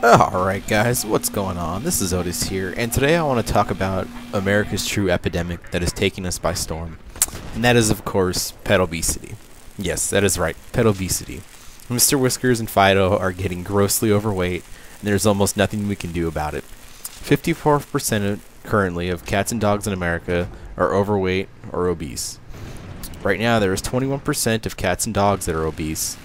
Alright guys, what's going on? This is Otis here, and today I want to talk about America's true epidemic that is taking us by storm. And that is, of course, pet obesity. Yes, that is right, pet obesity. Mr. Whiskers and Fido are getting grossly overweight, and there's almost nothing we can do about it. 54% currently of cats and dogs in America are overweight or obese. Right now there is 21% of cats and dogs that are obese,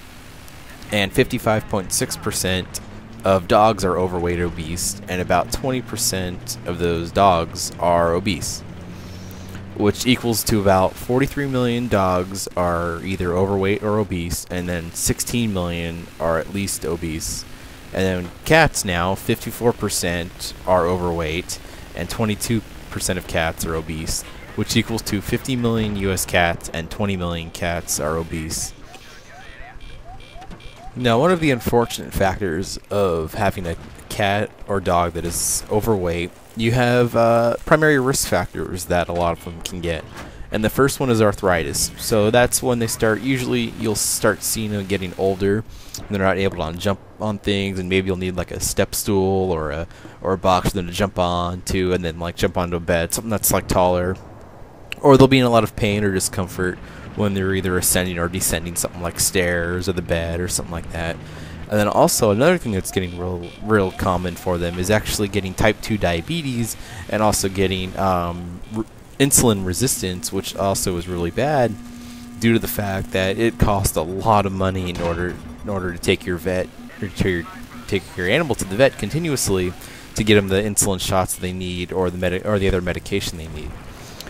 and 55.6% of dogs are overweight or obese, and about 20% of those dogs are obese, which equals to about 43 million dogs are either overweight or obese, and then 16 million are at least obese. And then cats now, 54% are overweight, and 22% of cats are obese, which equals to 50 million US cats and 20 million cats are obese. Now, one of the unfortunate factors of having a cat or dog that is overweight, you have primary risk factors that a lot of them can get. And the first one is arthritis. So that's when they start, usually you'll start seeing them getting older, and they're not able to jump on things, and maybe you'll need like a step stool or a box for them to jump on to, and then like jump onto a bed, something that's like taller. Or they'll be in a lot of pain or discomfort when they're either ascending or descending something like stairs or the bed or something like that. And then also another thing that's getting real common for them is actually getting type 2 diabetes, and also getting insulin resistance, which also is really bad due to the fact that it costs a lot of money in order to take your vet or take your animal to the vet continuously to get them the insulin shots they need or the other medication they need.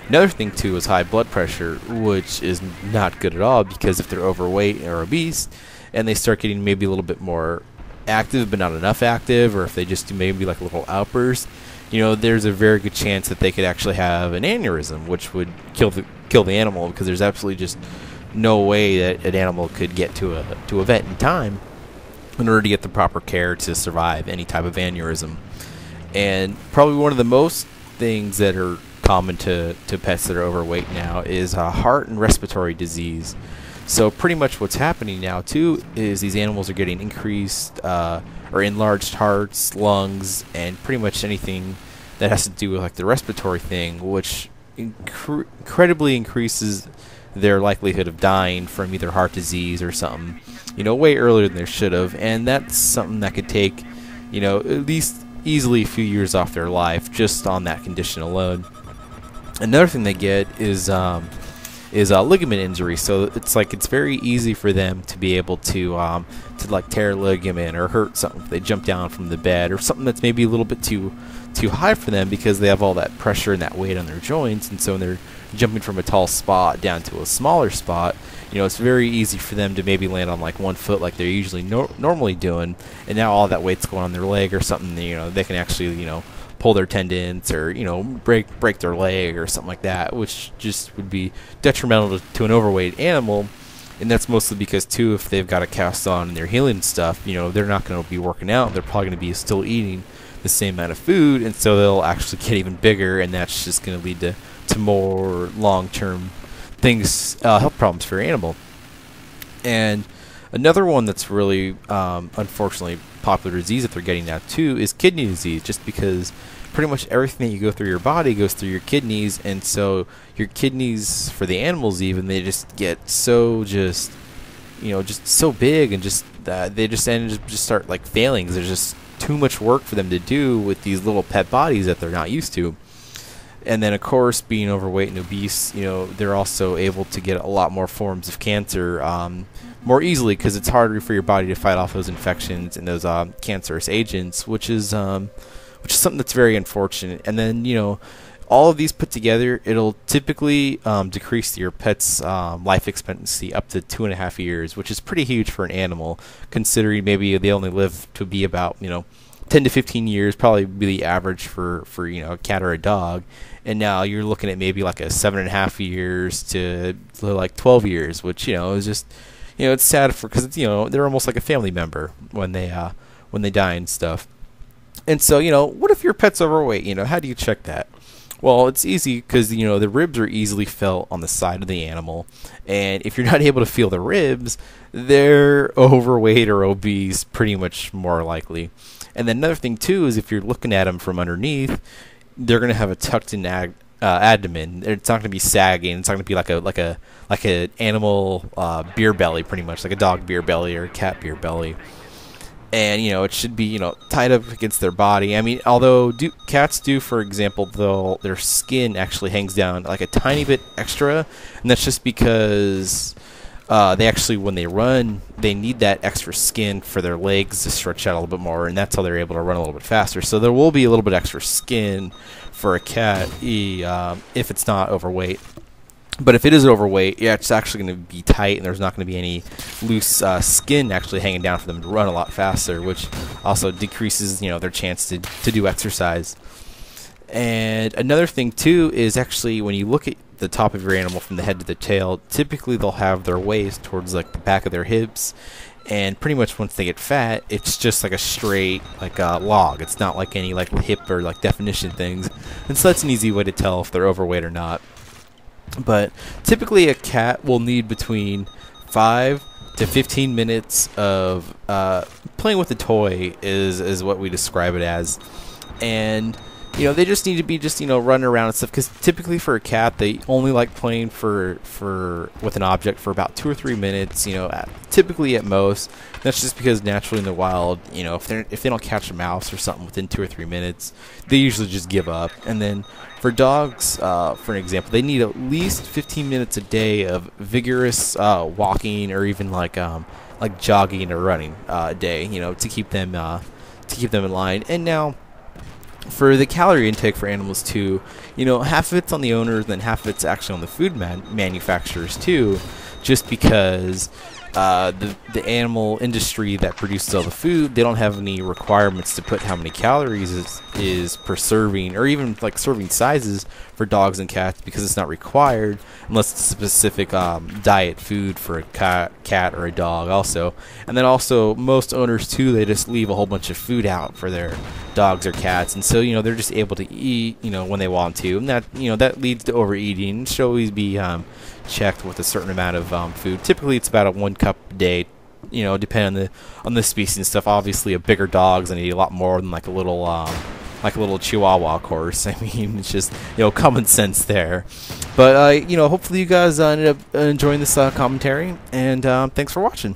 Another thing too is high blood pressure, which is not good at all, because if they're overweight or obese and they start getting maybe a little bit more active but not enough active, or if they just do maybe like a little outburst, you know, there's a very good chance that they could actually have an aneurysm, which would kill the animal, because there's absolutely just no way that an animal could get to a vet in time in order to get the proper care to survive any type of aneurysm. And probably one of the most things that are common to pets that are overweight now is heart and respiratory disease. So pretty much what's happening now too is these animals are getting increased or enlarged hearts, lungs, and pretty much anything that has to do with like the respiratory thing, which incredibly increases their likelihood of dying from either heart disease or something, you know, way earlier than they should have. And that's something that could take, you know, at least easily a few years off their life just on that condition alone. Another thing they get is ligament injury. So it's very easy for them to be able to like tear a ligament or hurt something if they jump down from the bed, or something that's maybe a little bit too high for them, because they have all that pressure and that weight on their joints. And so when they're jumping from a tall spot down to a smaller spot, you know, it's very easy for them to maybe land on like one foot like they're usually normally doing, and now all that weight's going on their leg or something. You know, they can actually, you know, pull their tendons, or, you know, break their leg or something like that, which just would be detrimental to an overweight animal. And that's mostly because too, if they've got a cast on and they're healing stuff, you know, they're not going to be working out. They're probably going to be still eating the same amount of food, and so they'll actually get even bigger, and that's just going to lead to more long-term things, health problems for your animal. And another one that's really unfortunately popular disease that they're getting now too is kidney disease, just because pretty much everything that you go through your body goes through your kidneys. And so your kidneys, for the animals even, they just get so just so big, and just they just start like failing. There's just too much work for them to do with these little pet bodies that they're not used to. And then, of course, being overweight and obese, you know, they're also able to get a lot more forms of cancer more easily, because it's harder for your body to fight off those infections and those cancerous agents, which is something that's very unfortunate. And then, you know, all of these put together, it'll typically decrease your pet's life expectancy up to 2.5 years, which is pretty huge for an animal, considering maybe they only live to be about, you know, 10 to 15 years, probably be the average for you know, a cat or a dog. And now you're looking at maybe like a 7.5 years to like 12 years, which, you know, is just, you know, it's sad because, you know, they're almost like a family member when they die and stuff. And so, you know, what if your pet's overweight? You know, how do you check that? Well, it's easy because the ribs are easily felt on the side of the animal, and if you're not able to feel the ribs, they're overweight or obese, pretty much more likely. And then another thing too is if you're looking at them from underneath, they're going to have a tucked in abdomen. It's not going to be sagging. It's not going to be like an animal beer belly, pretty much like a dog beer belly or a cat beer belly. And it should be tied up against their body. I mean, although cats do, for example, their skin actually hangs down like a tiny bit extra, and that's just because they actually, when they run, they need that extra skin for their legs to stretch out a little bit more, and that's how they're able to run a little bit faster. So there will be a little bit extra skin for a cat if it's not overweight. But if it is overweight, yeah, it's actually going to be tight, and there's not going to be any loose skin actually hanging down for them to run a lot faster, which also decreases their chance to do exercise. And another thing too is actually when you look at the top of your animal from the head to the tail, typically they'll have their waist towards like the back of their hips, and pretty much once they get fat, it's just like a straight log. It's not like any like hip or like definition things, and so that's an easy way to tell if they're overweight or not. But typically a cat will need between 5 to 15 minutes of playing with a toy is what we describe it as. And they just need to be running around and stuff, because typically for a cat they only like playing with an object for about 2 or 3 minutes, typically at most. That's just because naturally in the wild, if they don't catch a mouse or something within 2 or 3 minutes, they usually just give up. And then for dogs, for an example, they need at least 15 minutes a day of vigorous walking, or even like jogging or running a day, to keep them in line. And now, for the calorie intake for animals too, half of it's on the owners, then half of it's actually on the food manufacturers too, just because the animal industry that produces all the food, they don't have any requirements to put how many calories is per serving, or even like serving sizes for dogs and cats, because it's not required unless it's a specific diet food for a cat or a dog also. And then also most owners too, they just leave a whole bunch of food out for their dogs or cats, and so they're just able to eat when they want to, and that that leads to overeating. It should always be checked with a certain amount of food. Typically it's about 1 cup a day, depending on the species and stuff. Obviously a bigger dog's gonna eat a lot more than like a little Chihuahua, of course. I mean, it's just common sense there. But hopefully you guys ended up enjoying this commentary, and thanks for watching.